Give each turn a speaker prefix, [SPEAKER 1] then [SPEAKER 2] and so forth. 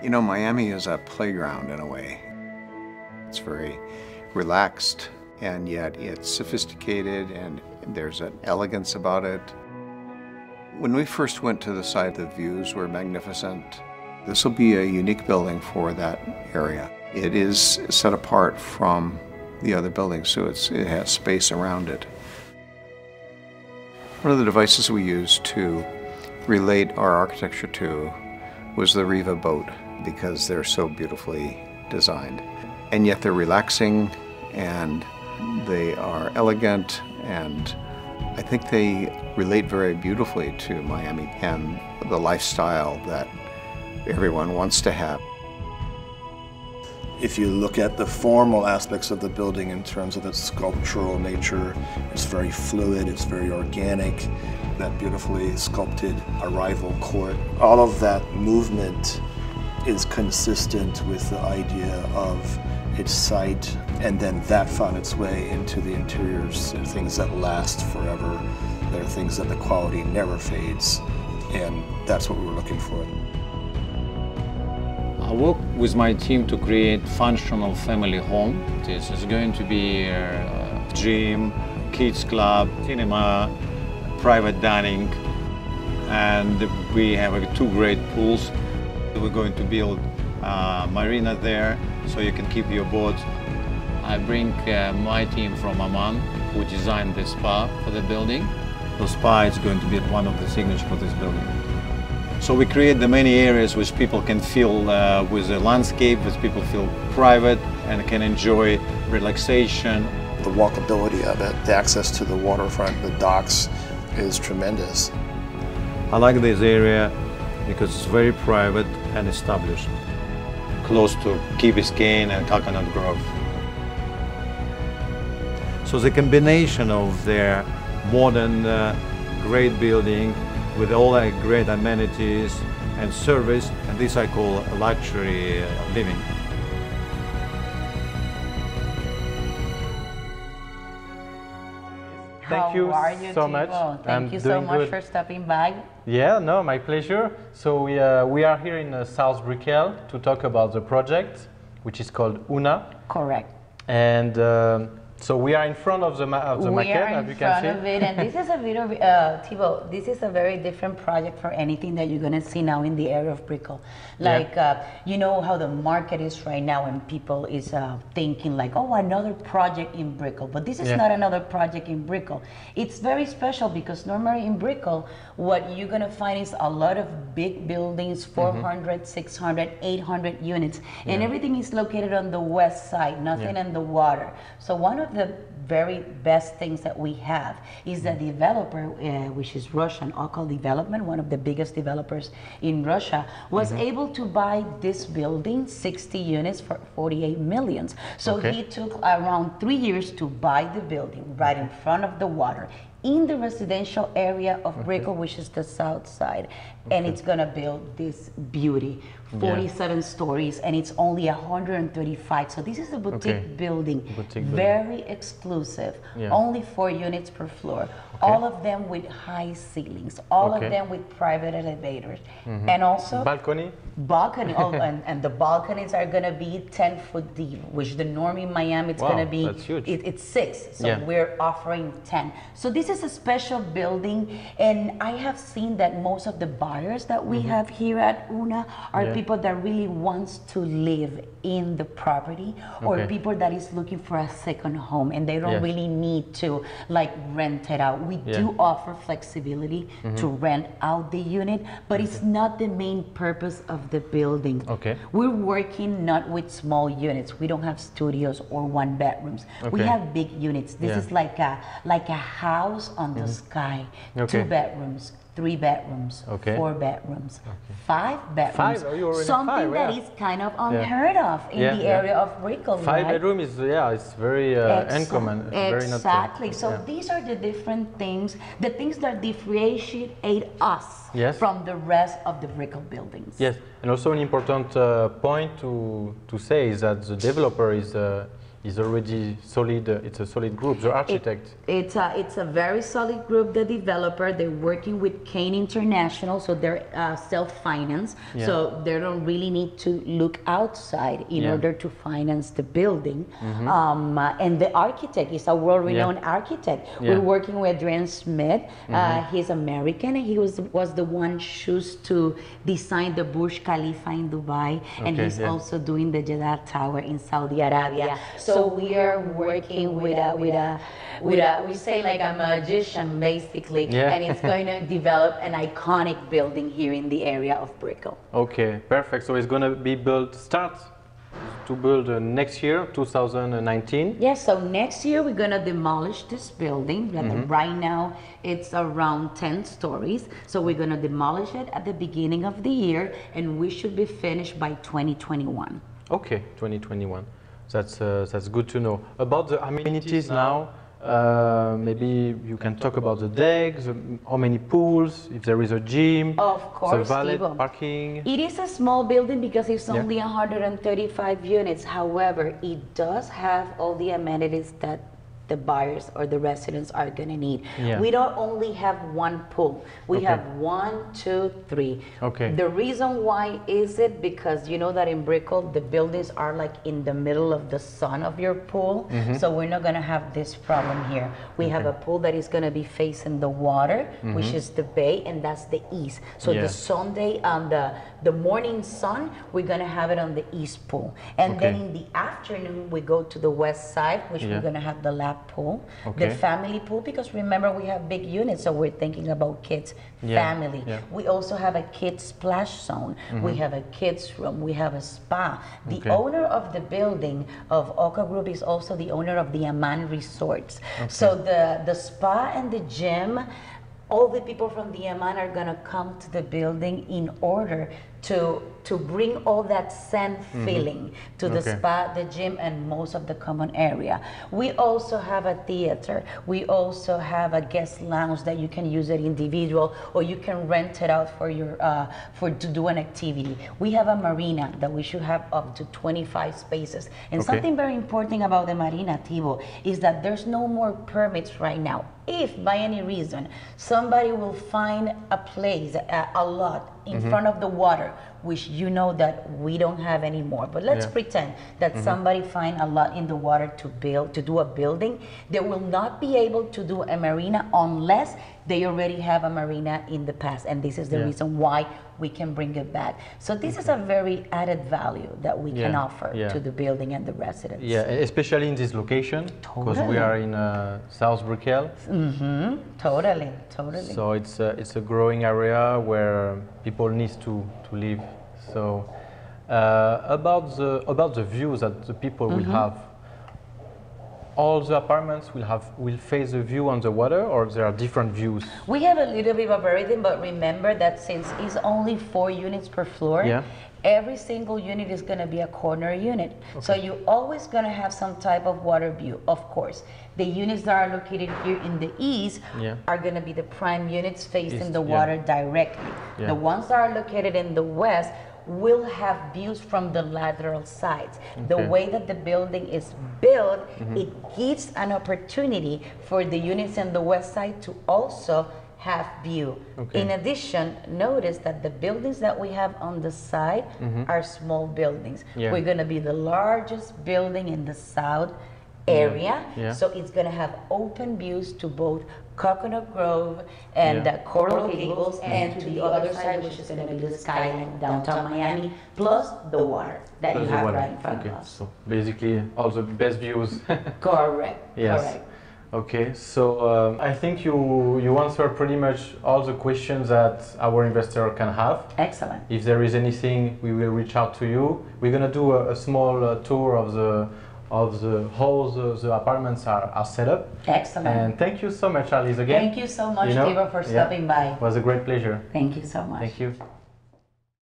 [SPEAKER 1] You know, Miami is a playground in a way. It's very relaxed, and yet it's sophisticated, and there's an elegance about it. When we first went to the site, the views were magnificent. This will be a unique building for that area. It is set apart from the other buildings, so it has space around it. One of the devices we used to relate our architecture to was the Riva boat, because they're so beautifully designed. And yet they're relaxing, and they are elegant, and I think they relate very beautifully to Miami and the lifestyle that everyone wants to have.
[SPEAKER 2] If you look at the formal aspects of the building in terms of its sculptural nature, it's very fluid, it's very organic, that beautifully sculpted arrival court. All of that movement is consistent with the idea of its site, and then that found its way into the interiors. There are things that last forever, there are things that the quality never fades, and that's what we were looking for.
[SPEAKER 3] I work with my team to create functional family home. This is going to be a gym, kids club, cinema, private dining, and we have two great pools. We're going to build a marina there so you can keep your boat. I bring my team from Amman who designed the spa for the building. The spa is going to be one of the signatures for this building. So we create the many areas which people can feel with the landscape, which people feel private and can enjoy relaxation.
[SPEAKER 2] The walkability of it, the access to the waterfront, the docks is tremendous.
[SPEAKER 3] I like this area because it's very private and established, close to Key Biscayne and Coconut Grove. So the combination of their modern, great building with all the great amenities and service, and this I call luxury living.
[SPEAKER 4] Thank you so much.
[SPEAKER 5] Thank you so much for stopping by.
[SPEAKER 4] Yeah, no, my pleasure. So we are here in South Brickell to talk about the project, which is called Una.
[SPEAKER 5] Correct.
[SPEAKER 4] And so we are in front of the maquette, as you can see.
[SPEAKER 5] We are in front of it, and this is a bit of, Thibault, this is a very different project for anything that you're going to see now in the area of Brickell. Like, you know how the market is right now, and people is thinking like, oh, another project in Brickell. But this is not another project in Brickell. It's very special because normally in Brickell, what you're going to find is a lot of big buildings, 400, 600, 800 units, and everything is located on the west side, nothing on the water. So one of the very best things that we have is that the developer, which is Russian, Okal Development, one of the biggest developers in Russia, was able to buy this building, 60 units for 48 million. So he took around 3 years to buy the building right in front of the water in the residential area of Brickell, which is the south side. And it's gonna build this beauty, 47 stories, and it's only 135. So this is a boutique building, very exclusive, only 4 units per floor. All of them with high ceilings, all of them with private elevators, and also
[SPEAKER 4] balcony.
[SPEAKER 5] Oh, and the balconies are gonna be 10 foot deep, which the norm in Miami it's gonna be it's 6. So we're offering 10. So this is a special building, and I have seen that most of the buyers that we have here at Una are people that really wants to live in the property, or people that is looking for a second home, and they don't really need to like rent it out. We do offer flexibility to rent out the unit, but it's not the main purpose of the building. We're working not with small units. We don't have studios or 1 bedrooms. We have big units. This is like a house on the sky. 2 bedrooms, 3 bedrooms, 4 bedrooms, 5 bedrooms. Something that is kind of unheard of in the area of Brickell.
[SPEAKER 4] 5 bedroom is it's very uncommon.
[SPEAKER 5] Exactly. So these are the different things, the things that differentiate us from the rest of the Brickell buildings.
[SPEAKER 4] Yes, and also an important point to say is that the developer is is already solid. It's a solid group. The architect.
[SPEAKER 5] It's a very solid group. The developer, they're working with qu'on International, so they're self-financed.
[SPEAKER 4] Yeah.
[SPEAKER 5] So they don't really need to look outside in order to finance the building. And the architect is a world-renowned architect. We're working with Adrian Smith. He's American, and he was the one choose to design the Burj Khalifa in Dubai, and he's also doing the Jeddah Tower in Saudi Arabia. So we are working with we say like a magician basically, and it's going to develop an iconic building here in the area of Brickell.
[SPEAKER 4] Okay, perfect. So it's going to be start to build next year, 2019.
[SPEAKER 5] Yes, so next year we're going to demolish this building. Right now it's around 10 stories. So we're going to demolish it at the beginning of the year, and we should be finished by 2021.
[SPEAKER 4] Okay, 2021. That's good to know. About the amenities now, maybe you can talk about the decks, how many pools, if there is a gym,
[SPEAKER 5] of course,
[SPEAKER 4] the valet parking.
[SPEAKER 5] It is a small building because it's only 135 units. However, it does have all the amenities that the buyers or the residents are going to need. We don't only have one pool. We have 1, 2, 3.
[SPEAKER 4] Okay.
[SPEAKER 5] The reason why is it because you know that in Brickell the buildings are like in the middle of the sun of your pool, so we're not going to have this problem here. We have a pool that is going to be facing the water, which is the bay, and that's the east. So the Sunday the morning sun, we're going to have it on the east pool, and then in the afternoon we go to the west side, which we're going to have the lap pool, the family pool, because remember we have big units, so we're thinking about kids, family. We also have a kids splash zone. We have a kids room. We have a spa. The owner of the building of Oka Group is also the owner of the Amman Resorts. So the spa and the gym, all the people from the Amman are going to come to the building in order to bring all that Zen feeling to the spa, the gym, and most of the common area. We also have a theater. We also have a guest lounge that you can use it individual, or you can rent it out for your to do an activity. We have a marina that we should have up to 25 spaces. And something very important about the marina, Thibaut, is that there's no more permits right now. If by any reason somebody will find a place, a lot in front of the water, which you know that we don't have anymore, but let's pretend that somebody find a lot in the water to do a building, they will not be able to do a marina unless they already have a marina in the past, and this is the reason why we can bring it back. So this is a very added value that we can offer to the building and the residents.
[SPEAKER 4] Yeah, especially in this location, because we are in South Brickell.
[SPEAKER 5] Totally.
[SPEAKER 4] So it's a growing area where people need to live. So about the views that the people will have. All the apartments will face a view on the water, or there are different views?
[SPEAKER 5] We have a little bit of everything, but remember that since it's only 4 units per floor, every single unit is going to be a corner unit. So you're always going to have some type of water view, of course. The units that are located here in the east are going to be the prime units facing the water directly. The ones that are located in the west will have views from the lateral sides. The way that the building is built, it gives an opportunity for the units on the west side to also have view. In addition, notice that the buildings that we have on the side are small buildings. We're going to be the largest building in the south area, so it's going to have open views to both Coconut Grove and Coral Gables, and to the other side, which is going to be the skyline downtown Miami, plus the water that you have right in front of us.
[SPEAKER 4] So basically all the best views.
[SPEAKER 5] Correct.
[SPEAKER 4] Correct. Okay, so I think you answered pretty much all the questions that our investor can have.
[SPEAKER 5] Excellent.
[SPEAKER 4] If there is anything, we will reach out to you. We're going to do a small tour of how the apartments are set up.
[SPEAKER 5] Excellent.
[SPEAKER 4] And thank you so much, Alice, again.
[SPEAKER 5] Thank you so much, Riva, for stopping by.
[SPEAKER 4] It was a great pleasure.
[SPEAKER 5] Thank you so much.
[SPEAKER 4] Thank you.